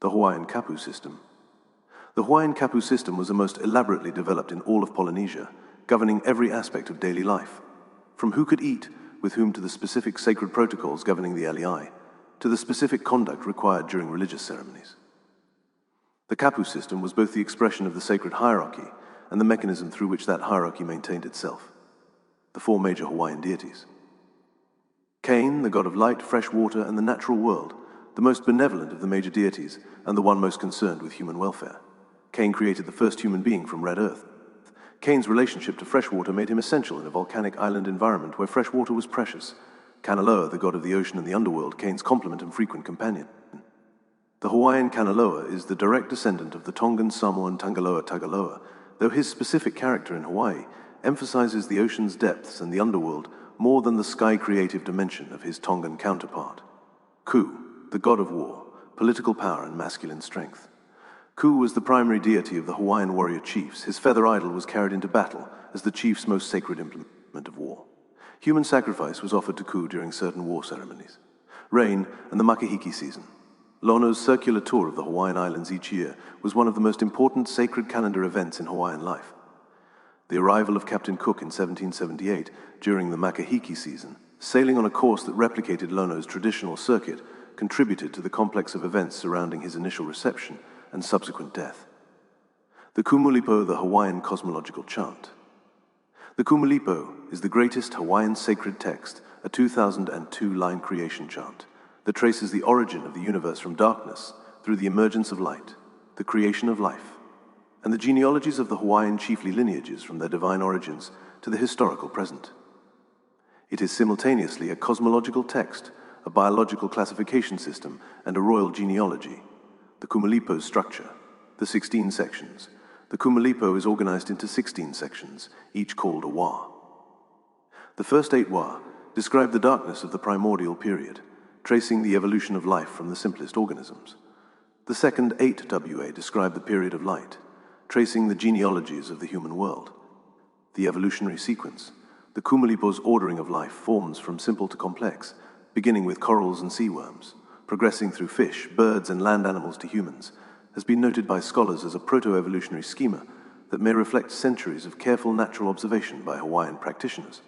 The Hawaiian Kapu system. The Hawaiian Kapu system was the most elaborately developed in all of Polynesia, governing every aspect of daily life, from who could eat, with whom, to the specific sacred protocols governing the ali'i, to the specific conduct required during religious ceremonies. The Kapu system was both the expression of the sacred hierarchy and the mechanism through which that hierarchy maintained itself. The four major Hawaiian deities. Cain, the god of light, fresh water, and the natural world, the most benevolent of the major deities and the one most concerned with human welfare. Cain created the first human being from red earth. Cain's relationship to fresh water made him essential in a volcanic island environment where fresh water was precious. Kanaloa, the god of the ocean and the underworld, Cain's complement and frequent companion. The Hawaiian Kanaloa is the direct descendant of the Tongan Samoan Tangaloa, though his specific character in Hawaii emphasizes the ocean's depths and the underworld more than the sky-creative dimension of his Tongan counterpart. Ku, the god of war, political power and masculine strength. Ku was the primary deity of the Hawaiian warrior chiefs. His feather idol was carried into battle as the chief's most sacred implement of war. Human sacrifice was offered to Ku during certain war ceremonies. Rain and the Makahiki season. Lono's circular tour of the Hawaiian Islands each year was one of the most important sacred calendar events in Hawaiian life. The arrival of Captain Cook in 1778 during the Makahiki season, sailing on a course that replicated Lono's traditional circuit, contributed to the complex of events surrounding his initial reception and subsequent death. The Kumulipo, the Hawaiian cosmological chant. The Kumulipo is the greatest Hawaiian sacred text, a 2002-line creation chant that traces the origin of the universe from darkness through the emergence of light, the creation of life, and the genealogies of the Hawaiian chiefly lineages from their divine origins to the historical present. It is simultaneously a cosmological text, a biological classification system, and a royal genealogy. The Kumulipo's structure, the 16 sections. The Kumulipo is organized into 16 sections, each called a wa. The first 8 wa describe the darkness of the primordial period, tracing the evolution of life from the simplest organisms. The second 8 wa describe the period of light, tracing the genealogies of the human world. The evolutionary sequence, the Kumulipo's ordering of life, forms from simple to complex, beginning with corals and sea worms, progressing through fish, birds, and land animals to humans, has been noted by scholars as a proto-evolutionary schema that may reflect centuries of careful natural observation by Hawaiian practitioners.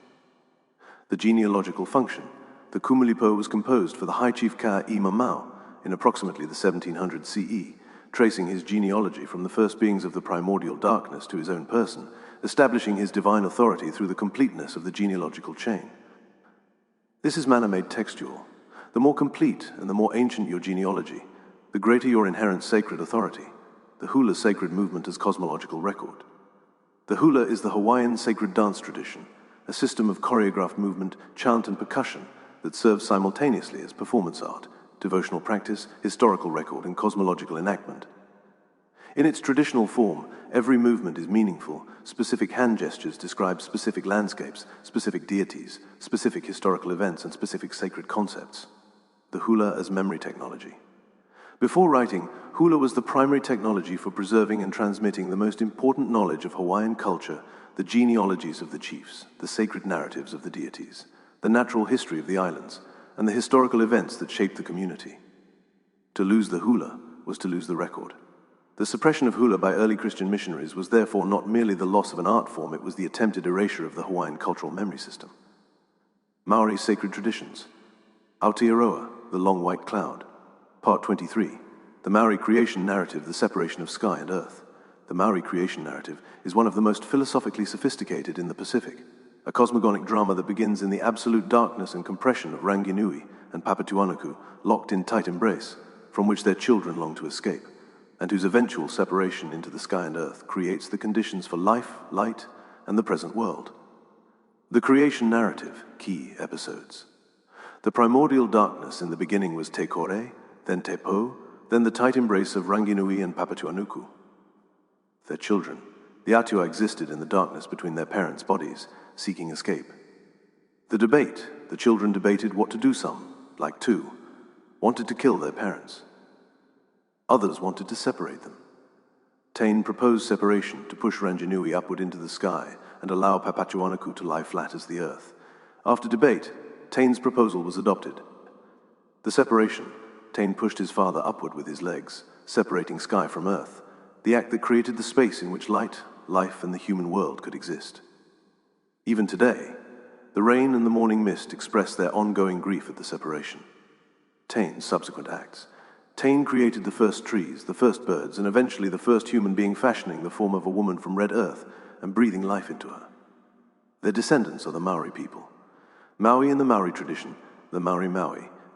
The genealogical function, the Kumulipo was composed for the High Chief Ka Mamau in approximately the 1700 CE, tracing his genealogy from the first beings of the primordial darkness to his own person, establishing his divine authority through the completeness of the genealogical chain. This is manner-made textual. The more complete and the more ancient your genealogy, the greater your inherent sacred authority. The hula sacred movement as cosmological record. The hula is the Hawaiian sacred dance tradition, a system of choreographed movement, chant, and percussion that serves simultaneously as performance art, devotional practice, historical record, and cosmological enactment. In its traditional form, every movement is meaningful. Specific hand gestures describe specific landscapes, specific deities, specific historical events, and specific sacred concepts. The hula as memory technology. Before writing, hula was the primary technology for preserving and transmitting the most important knowledge of Hawaiian culture, the genealogies of the chiefs, the sacred narratives of the deities, the natural history of the islands, and the historical events that shaped the community. To lose the hula was to lose the record. The suppression of hula by early Christian missionaries was therefore not merely the loss of an art form, it was the attempted erasure of the Hawaiian cultural memory system. Maori sacred traditions. Aotearoa, the long white cloud. Part 23. The Maori creation narrative, the separation of sky and earth. The Maori creation narrative is one of the most philosophically sophisticated in the Pacific, a cosmogonic drama that begins in the absolute darkness and compression of Ranginui and Papatuanuku, locked in tight embrace, from which their children long to escape, and whose eventual separation into the sky and earth creates the conditions for life, light, and the present world. The creation narrative, key episodes. The primordial darkness in the beginning was Te Kore, then Te Po, then the tight embrace of Ranginui and Papatuanuku. Their children, the Atua, existed in the darkness between their parents' bodies, seeking escape. The debate, the children debated what to do. Some, like Tu, wanted to kill their parents. Others wanted to separate them. Tain proposed separation to push Ranginui upward into the sky and allow Papatuanuku to lie flat as the earth. After debate, Tain's proposal was adopted. The separation, Tain pushed his father upward with his legs, separating sky from earth, the act that created the space in which light, life, and the human world could exist. Even today, the rain and the morning mist express their ongoing grief at the separation. Tain's subsequent acts. Tain created the first trees, the first birds, and eventually the first human being, fashioning the form of a woman from red earth and breathing life into her. Their descendants are the Maori people. Maui in the Maori tradition, the Maui,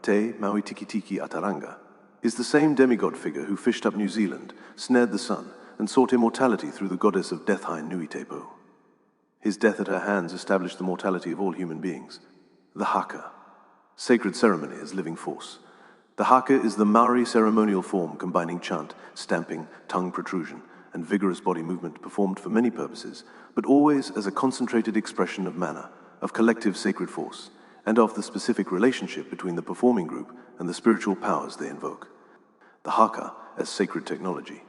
Te Maui Tiki Tiki Ataranga, is the same demigod figure who fished up New Zealand, snared the sun, and sought immortality through the goddess of death Nui Tepo. His death at her hands established the mortality of all human beings. The haka, sacred ceremony as living force. The haka is the Maori ceremonial form combining chant, stamping, tongue protrusion, and vigorous body movement performed for many purposes, but always as a concentrated expression of mana, of collective sacred force, and of the specific relationship between the performing group and the spiritual powers they invoke. The haka as sacred technology.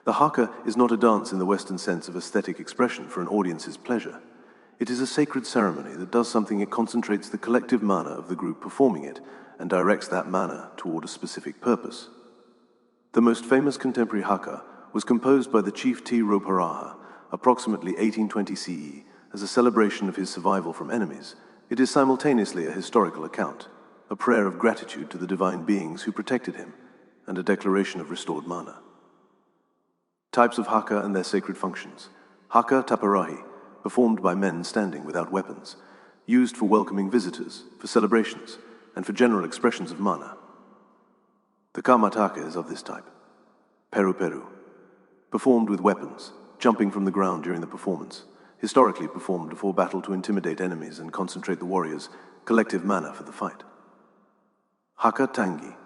The haka is not a dance in the Western sense of aesthetic expression for an audience's pleasure. It is a sacred ceremony that does something. It concentrates the collective mana of the group performing it and directs that mana toward a specific purpose. The most famous contemporary haka was composed by the chief Te Roparaha, approximately 1820 CE, as a celebration of his survival from enemies. It is simultaneously a historical account, a prayer of gratitude to the divine beings who protected him, and a declaration of restored mana. Types of haka and their sacred functions. Haka taparahi, performed by men standing without weapons, used for welcoming visitors, for celebrations, and for general expressions of mana. The kamataka is of this type. Peru, performed with weapons, jumping from the ground during the performance, historically performed before battle to intimidate enemies and concentrate the warriors' collective mana for the fight. Haka tangi,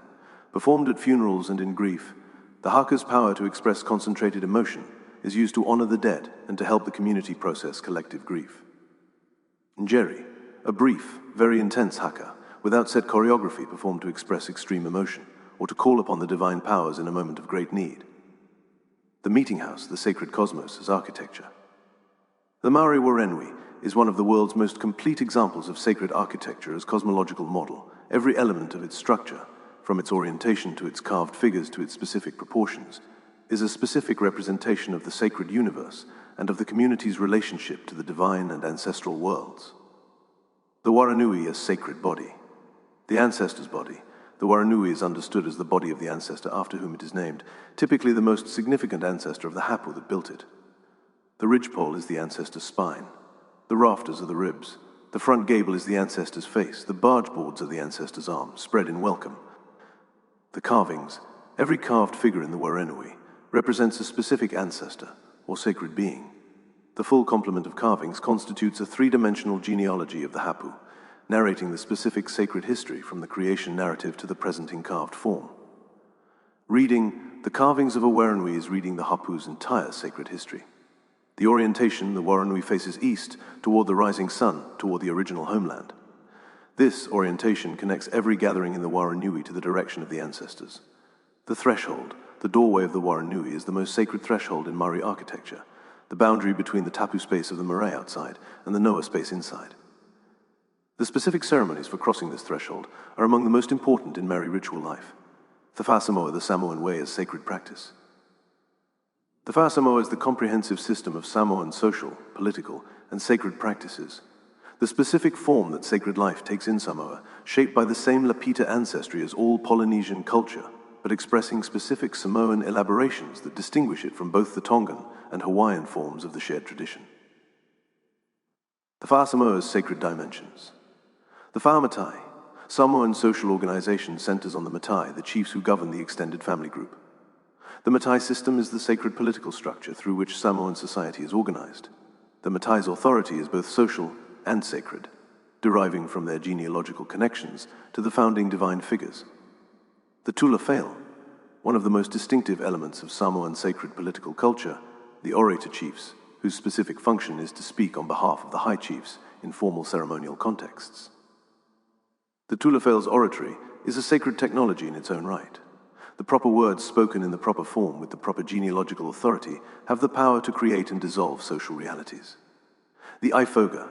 performed at funerals and in grief. The haka's power to express concentrated emotion is used to honor the dead and to help the community process collective grief. Njeri, a brief, very intense haka, without set choreography, performed to express extreme emotion or to call upon the divine powers in a moment of great need. The meeting house, the sacred cosmos, as architecture. The Maori Warenui is one of the world's most complete examples of sacred architecture as cosmological model. Every element of its structure, from its orientation to its carved figures to its specific proportions, is a specific representation of the sacred universe and of the community's relationship to the divine and ancestral worlds. The Warenui as sacred body. The ancestor's body. The Warenui is understood as the body of the ancestor after whom it is named, typically the most significant ancestor of the hapu that built it. The ridgepole is the ancestor's spine. The rafters are the ribs. The front gable is the ancestor's face. The barge boards are the ancestor's arms, spread in welcome. The carvings. Every carved figure in the Warenui represents a specific ancestor or sacred being. The full complement of carvings constitutes a three-dimensional genealogy of the hapu, narrating the specific sacred history from the creation narrative to the present in carved form. Reading the carvings of a Warenui is reading the hapu's entire sacred history. The orientation, the Warenui faces east, toward the rising sun, toward the original homeland. This orientation connects every gathering in the Warenui to the direction of the ancestors. The threshold, the doorway of the Warenui, is the most sacred threshold in Maori architecture, the boundary between the tapu space of the marae outside and the noa space inside. The specific ceremonies for crossing this threshold are among the most important in Maori ritual life. The Whasamoa, the Samoan way, as sacred practice. The Whasamoa is the comprehensive system of Samoan social, political, and sacred practices. The specific form that sacred life takes in Samoa, shaped by the same Lapita ancestry as all Polynesian culture, but expressing specific Samoan elaborations that distinguish it from both the Tongan and Hawaiian forms of the shared tradition. The Wha Samoa's sacred dimensions. The Wha Matai, Samoan social organization, centers on the Matai, the chiefs who govern the extended family group. The Matai system is the sacred political structure through which Samoan society is organized. The Matai's authority is both social and sacred, deriving from their genealogical connections to the founding divine figures. The Tula Whale, one of the most distinctive elements of Samoan sacred political culture, the orator chiefs, whose specific function is to speak on behalf of the high chiefs in formal ceremonial contexts. The Tula Whale's oratory is a sacred technology in its own right. The proper words spoken in the proper form with the proper genealogical authority have the power to create and dissolve social realities. The Ifoga,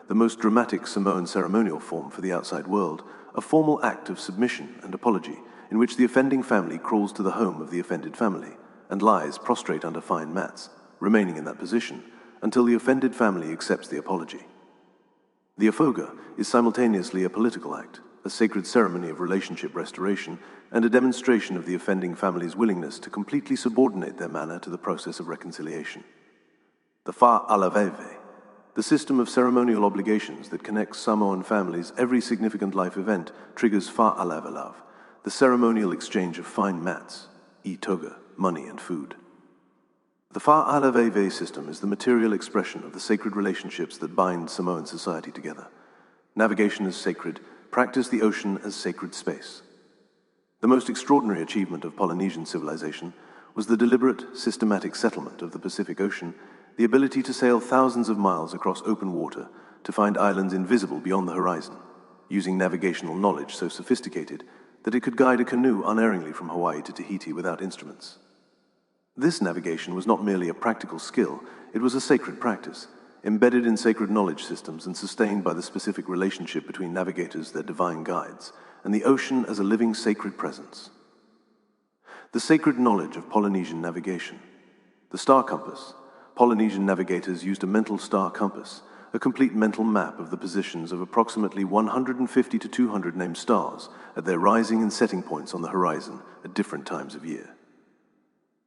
the most dramatic Samoan ceremonial form for the outside world, a formal act of submission and apology in which the offending family crawls to the home of the offended family and lies prostrate under fine mats, remaining in that position until the offended family accepts the apology. The Ifoga is simultaneously a political act, a sacred ceremony of relationship restoration, and a demonstration of the offending family's willingness to completely subordinate their manner to the process of reconciliation. The Wha Alaveve, the system of ceremonial obligations that connects Samoan families. Every significant life event triggers Wha Alavalav, the ceremonial exchange of fine mats, I toga, money and food. The Wha Alaveve system is the material expression of the sacred relationships that bind Samoan society together. Navigation is sacred, practice the ocean as sacred space. The most extraordinary achievement of Polynesian civilization was the deliberate, systematic settlement of the Pacific Ocean, the ability to sail thousands of miles across open water to find islands invisible beyond the horizon, using navigational knowledge so sophisticated that it could guide a canoe unerringly from Hawaii to Tahiti without instruments. This navigation was not merely a practical skill, it was a sacred practice, embedded in sacred knowledge systems and sustained by the specific relationship between navigators, their divine guides, and the ocean as a living sacred presence. The sacred knowledge of Polynesian navigation. The star compass. Polynesian navigators used a mental star compass, a complete mental map of the positions of approximately 150 to 200 named stars at their rising and setting points on the horizon at different times of year.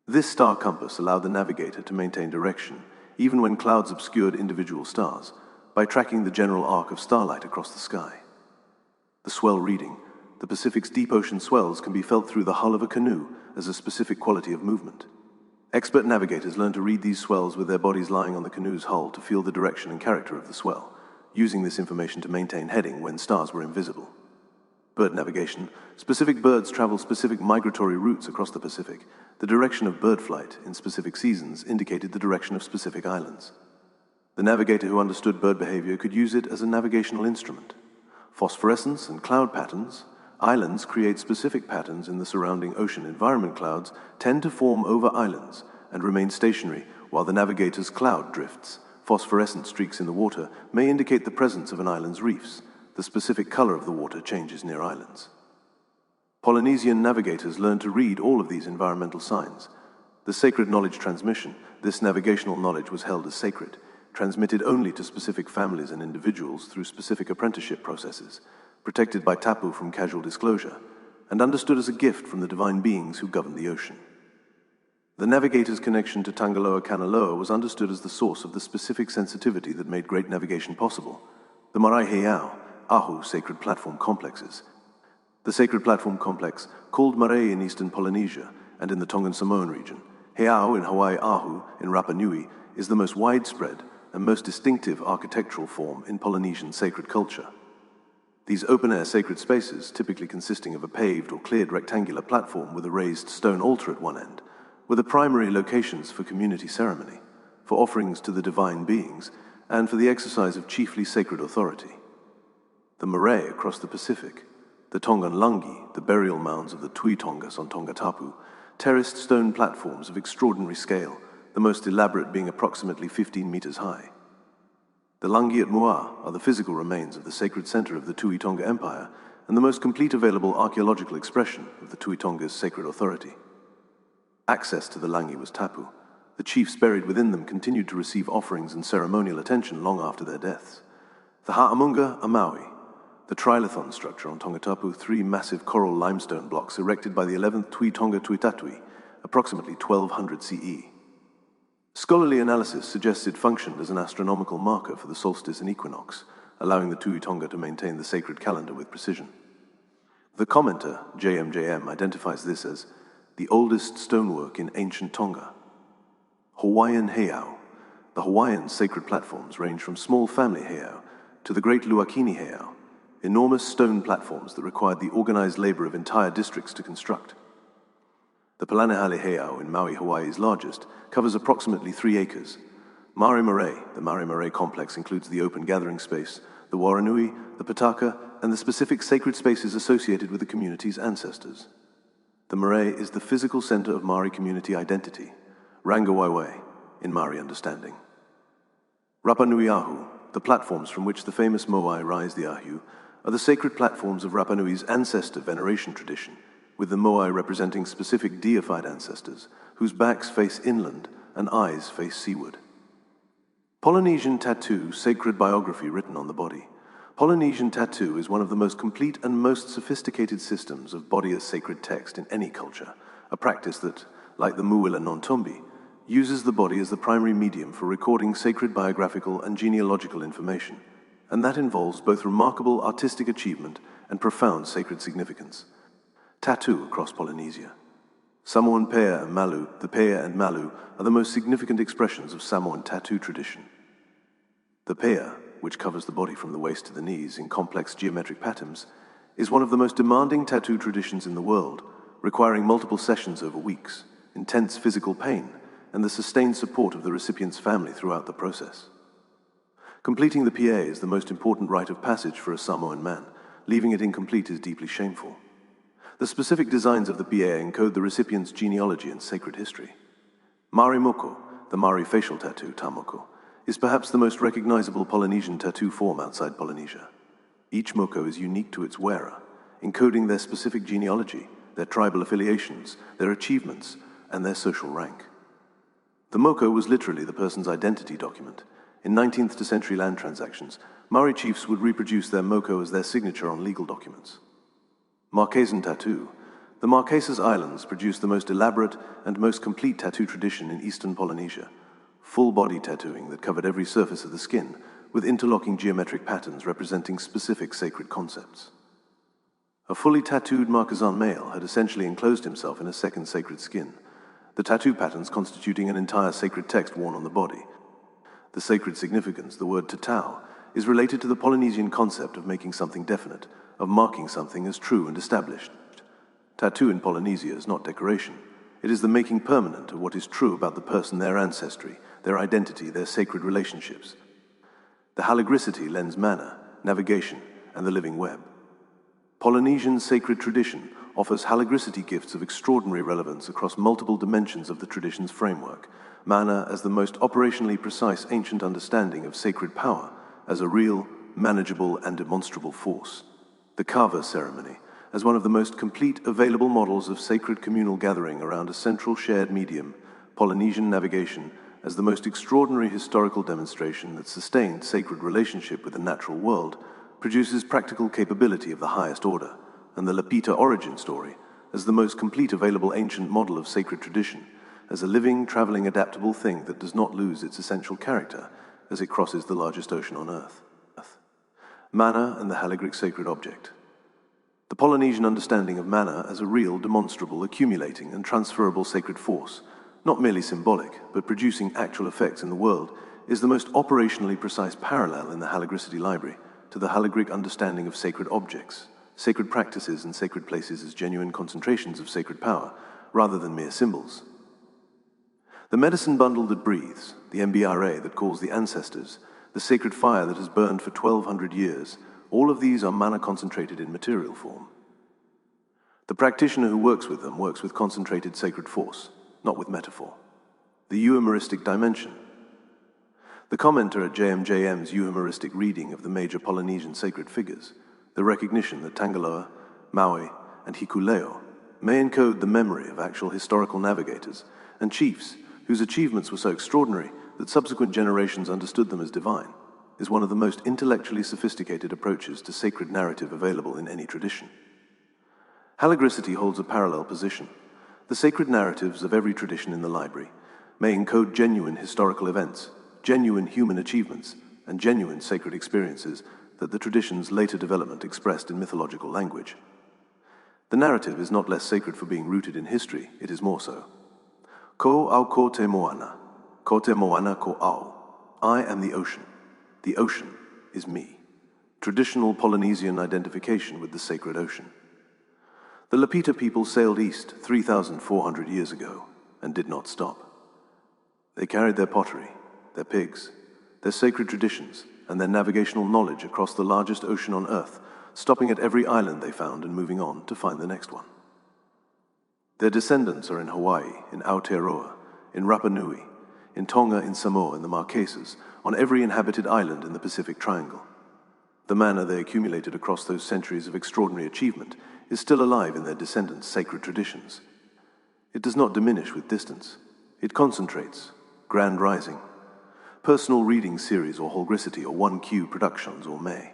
This star compass allowed the navigator to maintain direction, even when clouds obscured individual stars, by tracking the general arc of starlight across the sky. The swell reading. The Pacific's deep ocean swells can be felt through the hull of a canoe as a specific quality of movement. Expert navigators learn to read these swells with their bodies lying on the canoe's hull to feel the direction and character of the swell, using this information to maintain heading when stars were invisible. Bird navigation. Specific birds travel specific migratory routes across the Pacific. The direction of bird flight in specific seasons indicated the direction of specific islands. The navigator who understood bird behavior could use it as a navigational instrument. Phosphorescence and cloud patterns. Islands create specific patterns in the surrounding ocean environment. Clouds tend to form over islands and remain stationary, while the navigator's cloud drifts. Phosphorescent streaks in the water may indicate the presence of an island's reefs. The specific color of the water changes near islands. Polynesian navigators learned to read all of these environmental signs. The sacred knowledge transmission. This navigational knowledge was held as sacred, transmitted only to specific families and individuals through specific apprenticeship processes, protected by tapu from casual disclosure, and understood as a gift from the divine beings who governed the ocean. The navigator's connection to Tangaloa was understood as the source of the specific sensitivity that made great navigation possible. The Marae Heiau, Ahu sacred platform complexes. The sacred platform complex, called Marae in eastern Polynesia and in the Tongan Samoan region, Heiau in Hawaii, Ahu in Rapa Nui, is the most widespread and most distinctive architectural form in Polynesian sacred culture. These open-air sacred spaces, typically consisting of a paved or cleared rectangular platform with a raised stone altar at one end, were the primary locations for community ceremony, for offerings to the divine beings, and for the exercise of chiefly sacred authority. The marae across the Pacific, the Tongan langi, the burial mounds of the Tu'i Tongas on Tongatapu, terraced stone platforms of extraordinary scale, the most elaborate being approximately 15 meters high. The langi at Moa are the physical remains of the sacred center of the Tu'i Tonga Empire and the most complete available archaeological expression of the Tu'i Tonga's sacred authority. Access to the langi was tapu. The chiefs buried within them continued to receive offerings and ceremonial attention long after their deaths. The Ha'amunga are Maui. the trilithon structure on Tongatapu, 3 massive coral limestone blocks erected by the 11th Tu'i Tonga Tuitatui, approximately 1200 CE. Scholarly analysis suggests it functioned as an astronomical marker for the solstice and equinox, allowing the Tu'i Tonga to maintain the sacred calendar with precision. The commenter, JMJM, identifies this as the oldest stonework in ancient Tonga. Hawaiian heiau. The Hawaiian sacred platforms range from small family heiau to the great Luakini heiau, enormous stone platforms that required the organized labor of entire districts to construct. The Palanehale heiau in Maui, Hawaii's largest, covers approximately 3 acres. Maori Marae, the Maori Marae complex, includes the open gathering space, the Waranui, the Pataka, and the specific sacred spaces associated with the community's ancestors. The Marae is the physical center of Maori community identity, Rangawaiwai, in Maori understanding. Rapa Nui Ahu, the platforms from which the famous Moai rise the Ahu, are the sacred platforms of Rapa Nui's ancestor veneration tradition, with the Moai representing specific deified ancestors, whose backs face inland and eyes face seaward. Polynesian tattoo, sacred biography written on the body. Polynesian tattoo is one of the most complete and most sophisticated systems of body as sacred text in any culture, a practice that, like the Muila Nontombi, uses the body as the primary medium for recording sacred biographical and genealogical information, and that involves both remarkable artistic achievement and profound sacred significance. Tattoo across Polynesia. Samoan pea and malu, the pea and malu, are the most significant expressions of Samoan tattoo tradition. The pea, which covers the body from the waist to the knees in complex geometric patterns, is one of the most demanding tattoo traditions in the world, requiring multiple sessions over weeks, intense physical pain, and the sustained support of the recipient's family throughout the process. Completing the PA is the most important rite of passage for a Samoan man. Leaving it incomplete is deeply shameful. The specific designs of the PA encode the recipient's genealogy and sacred history. Maori Moko, the Maori facial tattoo, tamoko, is perhaps the most recognizable Polynesian tattoo form outside Polynesia. Each moko is unique to its wearer, encoding their specific genealogy, their tribal affiliations, their achievements, and their social rank. The moko was literally the person's identity document. In 19th century land transactions, Maori chiefs would reproduce their moko as their signature on legal documents. Marquesan tattoo. The Marquesas Islands produced the most elaborate and most complete tattoo tradition in eastern Polynesia. Full-body tattooing that covered every surface of the skin, with interlocking geometric patterns representing specific sacred concepts. A fully tattooed Marquesan male had essentially enclosed himself in a second sacred skin, the tattoo patterns constituting an entire sacred text worn on the body. The sacred significance, the word tatau, is related to the Polynesian concept of making something definite, of marking something as true and established. Tattoo in Polynesia is not decoration. It is the making permanent of what is true about the person, their ancestry, their identity, their sacred relationships. The haligricity lends mana, navigation, and the living web. Polynesian sacred tradition offers haligricity gifts of extraordinary relevance across multiple dimensions of the tradition's framework. Mana as the most operationally precise ancient understanding of sacred power as a real, manageable, and demonstrable force. The kava ceremony as one of the most complete available models of sacred communal gathering around a central shared medium. Polynesian navigation as the most extraordinary historical demonstration that sustained sacred relationship with the natural world produces practical capability of the highest order, and the Lapita origin story as the most complete available ancient model of sacred tradition, as a living, traveling, adaptable thing that does not lose its essential character as it crosses the largest ocean on Earth. Mana and the haligric sacred object. The Polynesian understanding of mana as a real, demonstrable, accumulating, and transferable sacred force, not merely symbolic, but producing actual effects in the world, is the most operationally precise parallel in the haligricity library to the haligric understanding of sacred objects, sacred practices, and sacred places as genuine concentrations of sacred power, rather than mere symbols. The medicine bundle that breathes, the MBRA that calls the ancestors, the sacred fire that has burned for 1200 years, all of these are mana concentrated in material form. The practitioner who works with them works with concentrated sacred force, not with metaphor. The euhemeristic dimension. The commenter at JMJM's euhemeristic reading of the major Polynesian sacred figures, the recognition that Tangaloa, Maui, and Hikule'o may encode the memory of actual historical navigators and chiefs whose achievements were so extraordinary that subsequent generations understood them as divine. is one of the most intellectually sophisticated approaches to sacred narrative available in any tradition. Halagricity holds a parallel position. The sacred narratives of every tradition in the library may encode genuine historical events, genuine human achievements, and genuine sacred experiences that the tradition's later development expressed in mythological language. The narrative is not less sacred for being rooted in history, it is more so. Ko au ko te moana ko au. I am the ocean. The ocean is me. Traditional Polynesian identification with the sacred ocean. The Lapita people sailed east 3,400 years ago and did not stop. They carried their pottery, their pigs, their sacred traditions, and their navigational knowledge across the largest ocean on Earth, stopping at every island they found and moving on to find the next one. Their descendants are in Hawaii, in Aotearoa, in Rapa Nui, in Tonga, in Samoa, in the Marquesas, on every inhabited island in the Pacific Triangle. The manna they accumulated across those centuries of extraordinary achievement is still alive in their descendants' sacred traditions. It does not diminish with distance. It concentrates, grand rising. Personal reading series or Holgricity or 1Q productions or may.